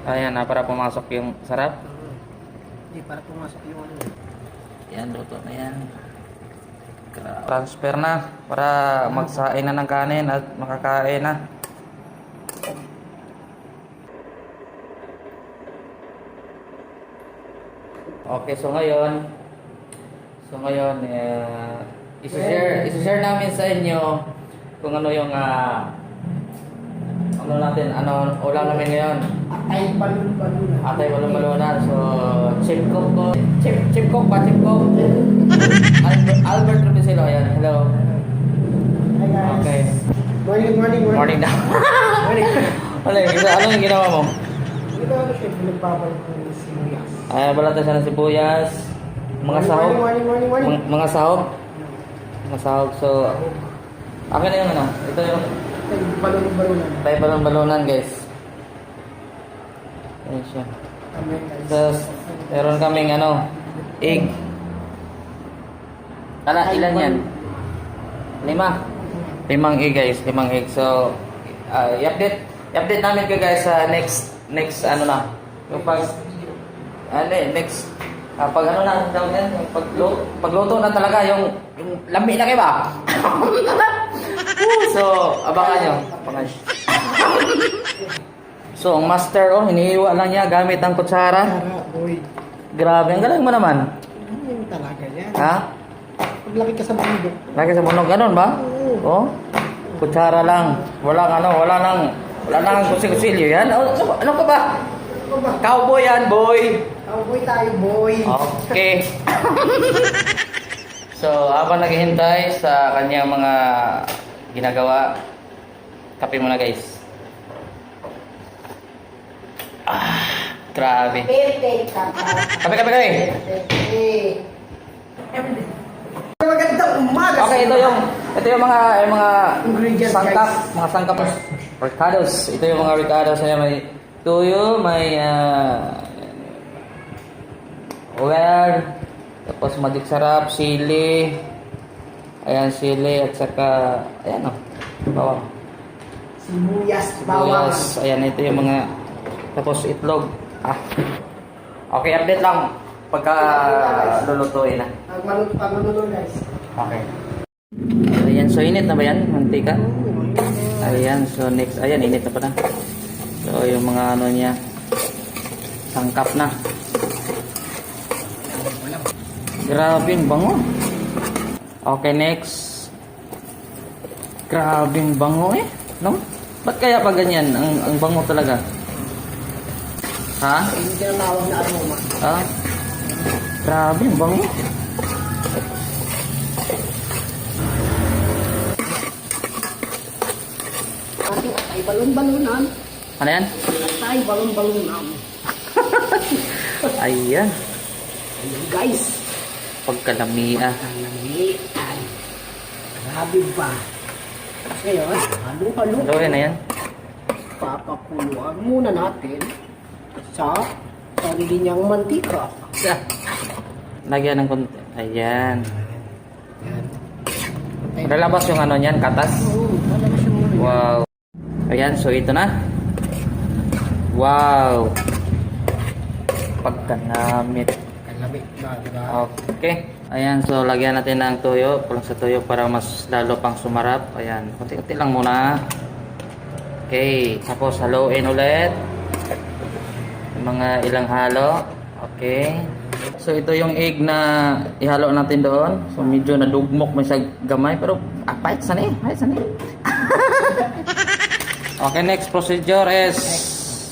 Ayan na, para pumasok yung sarap. Hindi, para pumasok yung ano. Yan, luto na yan. Transfer na para magsain na ng kanin at makakain na. Okay, so ngayon i-share namin sa inyo kung ano yung ano natin, ulam namin ngayon. Atay balon-balunan. Atay balon-balunan. So, chip cook ko. Chip cook ba? Chip cook? Albert Rubicilo. Ayan. Hello. Hi guys. Okay. Morning. Daw. Ano yung ginawa mo? Ito ano siya, nagbabalot ng sibuyas. Ayan, balatan siya ng sibuyas. Mga sahog. Morning. Mga sahog. Mga sahog. So, akin na yung ano. Ito yung Atay balon-balunan. tayo balon-balunan, guys. Ayan siya. Amen guys. Tapos, meron kaming egg. Ilan yan? 5. 5 egg, guys. 5 egg. So, i-update namin kayo guys sa next yung next pag tawag yan, yung pagluto na talaga yung lami na kayo ba? So, abangan nyo. So, ang master, hinihiwa lang niya gamit ang kutsara. Boy. Grabe, ang galing mo naman. Ano talaga yan? Ha? Paglaki ka sa bundok. Lagi sa bunog, ganun ba? Oh? Kutsara lang. Wala nang kusil-kusilyo yan. Ano ka ba? Cowboy yan, boy. Cowboy tayo, boy. Okay. So, habang naghihintay sa kanyang mga ginagawa, kape muna guys. Grabe. Pepe ka. Kape. Magandang umaga. Okay, ito yung mga Ingredients, sangkap, guys. mga sangkap ricados. Ito yung mga ricados, may tuyo, may oil, tapos magic sarap, sili. Ayan, sili at saka ayan bawang. Sibuyas, bawang. Sibuyas. Ayan, ito yung mga tapos itlog. Okay, update lang pagka lulutuin na. Pag-maluto guys. Okay. Ayan, so init na ba yan? Mantika? Ayan, so next. Ayan, init na pa na. So, yung mga niya, sangkap na. Grabe, ang bango. Okay, next. Grabe, ang bango no? Ba't kaya pa ganyan? Ang bango talaga. Ha? Hindi ka nawag na aroma. Ha? Grabe, ang bango. Ating atay balon-balunan. Ano yan? Atay balon-balunan. Ayan. Ayun guys. Pagkalamian. Kalamian. Grabe ba? Tapos ngayon, halo-halo. Gawin na yan. Papakuluan muna natin sa sarili niyang mantika. Lagyan ng konti. Ayan. Yan. Lalabas yung niyan, katas. Oo, lalabas yung muna. Wow. Ayan, so ito na. Wow. Pagkanamit. Kalami na, diba? Okay. Ayan, so lagyan natin ng tuyo. Pulang sa tuyo para mas lalo pang sumarap. Ayan, konti-konti lang muna. Okay. Tapos haluin ulit. Yung mga ilang halo. Okay. So ito yung egg na ihalo natin doon. So medyo nadugmok may sa gamay. Pero pahit sana Pahit sana Okay, next procedure is...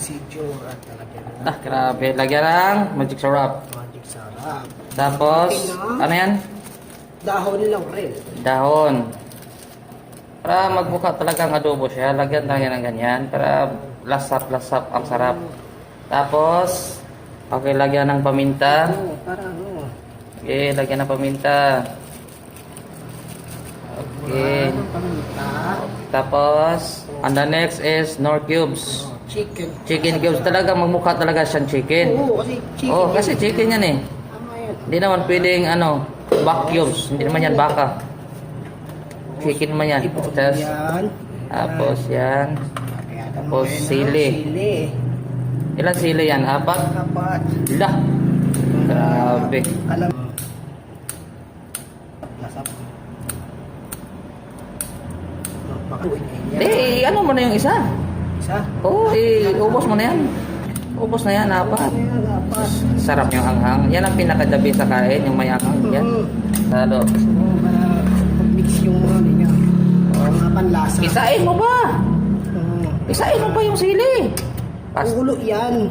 Si Jora talaga. grabe. Lagyan ng magic syrup. Magic sarap. Tapos, ano yan? Dahon lang rin. Dahon. Para magbuka talagang adobo siya, lagyan tayo ng ganyan. Para lasap-lasap ang sarap. Tapos, okay, lagyan ng paminta. Oo, para ano. Okay, lagyan ng paminta. Okay. Ano paminta? Tapos, and the next is nor cubes. Chicken. Chicken cubes. Talaga, magmukha talaga siyang chicken. Oo, kasi chicken. Oh, kasi chicken yan eh. Tama yan. Hindi naman pwedeng back cubes. Hindi naman yan baka. Chicken naman yan. Yan. Tapos yan. Kaya Tapos naman, sili. Sili. Ilan sili yan? Apat? Dapat. Lah. Grabe. Alam. Lasap. Pakuin yan. Eh, ano mo na yung isa? Isa. Oo, ubos mo na yan. Ubos na yan, apat. Dapat. Sarap yung anghang. Yan ang pinakadabi sa kain, yung may anghang. Yan. Lalo. Para pag-mix yung mga niya. Mga panlasa. Isain mo ba? Isain mo pa yung sili. Ulo yan.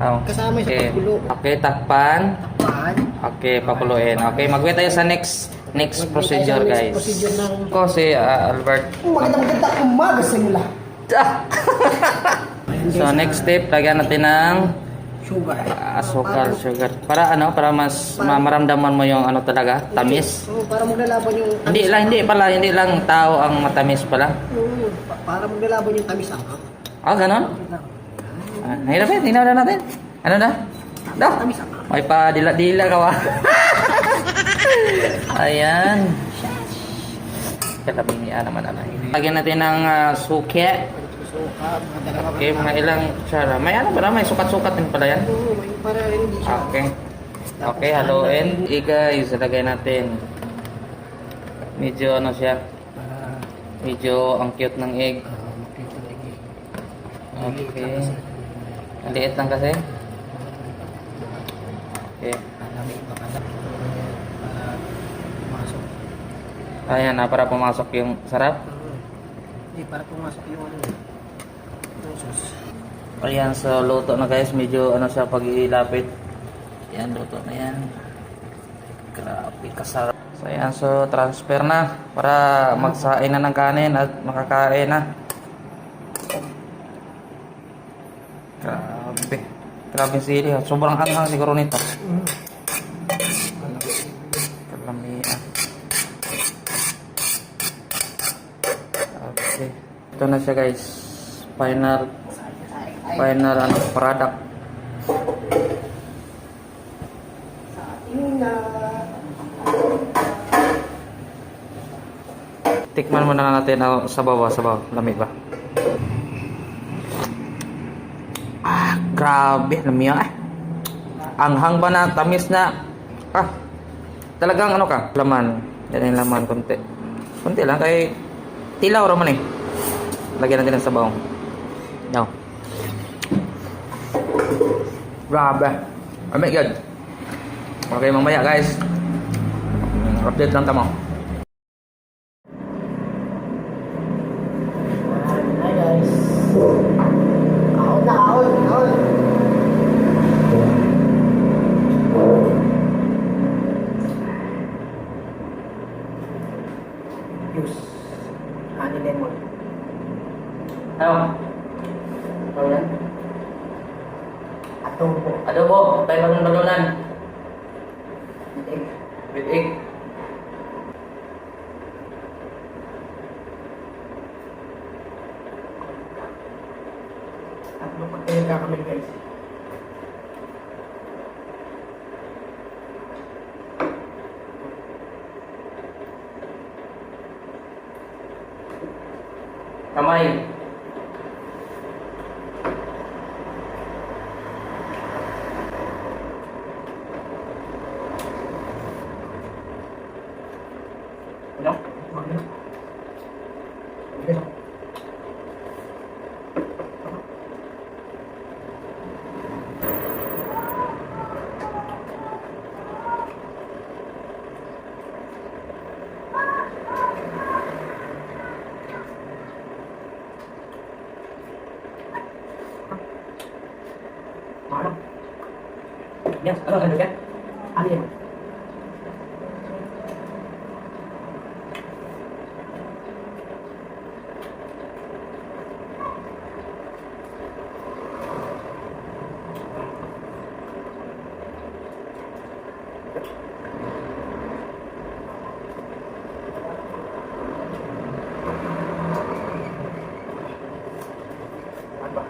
Oh. Kasama sa Okay. pagulo. Okay, takpan. Pan. Okay, pakuluin. Okay, mag-wait tayo sa next procedure, Next guys. procedure ng... Ko si Albert. Magandang umaga sa inyo lahat. Ayan, So guys, next step, lagyan natin ng sugar. asukal, sugar. Para ano, para mas maramdaman mo yung ano talaga, tamis. Oo, para maglalaban yung tamis. Hindi lang tao ang matamis pala. Oo, para maglalaban yung tamis ang Ah, ganon? Hirap eh, tingnan na natin. Ano na? Daw. tamis ang May pa dila ka ba? Ayan. Katabi niya naman ano. Lagyan natin ng suke. suka, mga dalawa. Okay, mga ilang tsara. May ano ba? May sukat-sukat din pala yan. Oo, para hindi siya. Okay. Okay, haluin. Guys, lagay natin. Medyo ano siya. Medyo ang cute ng egg. Okay. Ang liit lang kasi. Okay. Ayan na, para pumasok yung sarap. Hindi, para pumasok yung ano. Yung sauce. Ayan, so luto na guys. Medyo ano siya pag ilapit. Yan, luto na yan. Grabe, kasarap. So ayan, so transfer na. Para magsain na ng kanin at makakain na. Grabe. Grabe sili. Sobrang hanghang siguro nito. Kalamian. Okay. Ito na siya guys. Final ano, product. Tikman muna natin sa bawah, lamig ba? Ah, grabe, lamig ah. Anghang ba na, tamis na. Ah, talagang ano ka, laman. Yan yung laman, konti. Konti lang, kay tilaw raman eh. Lagyan natin ng sabaw. No. Grabe. Oh my god. Okay, mamaya guys. Update lang tamo. Hi guys. Kaon na, kaon. Juice. Honey lemon. Ano? Ano yan? Adobo. Adobo, tayo balon-balonan. Egg. With egg. Tatlo pa tayo kakamil guys. Kamay. Ano? Ano? Yes, ano yan? Ano yan? Ano ba?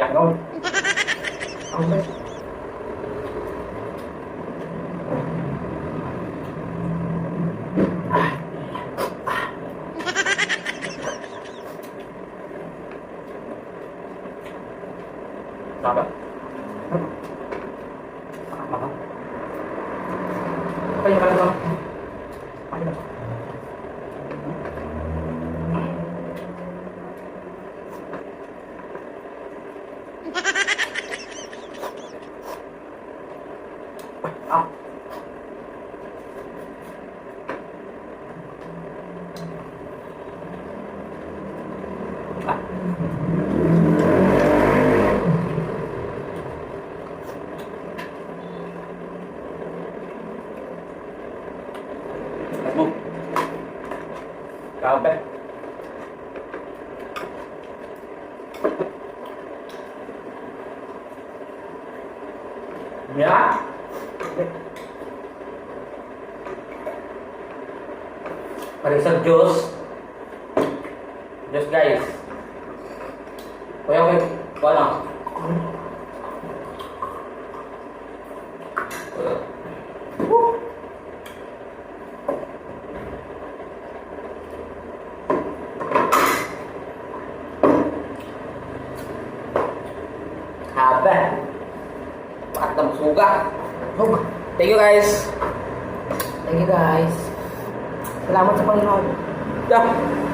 Ganon. Okay. Sabar. Okay, yung kalang okay na. Ah. Ah. Let's move. Kape. Yeah. Parisag Diyos. Diyos guys. Kuya, okay. Wala. Haba. Bakit na masuga? Thank you guys. Thank you guys. Salamat sa Panginoon. Yeah.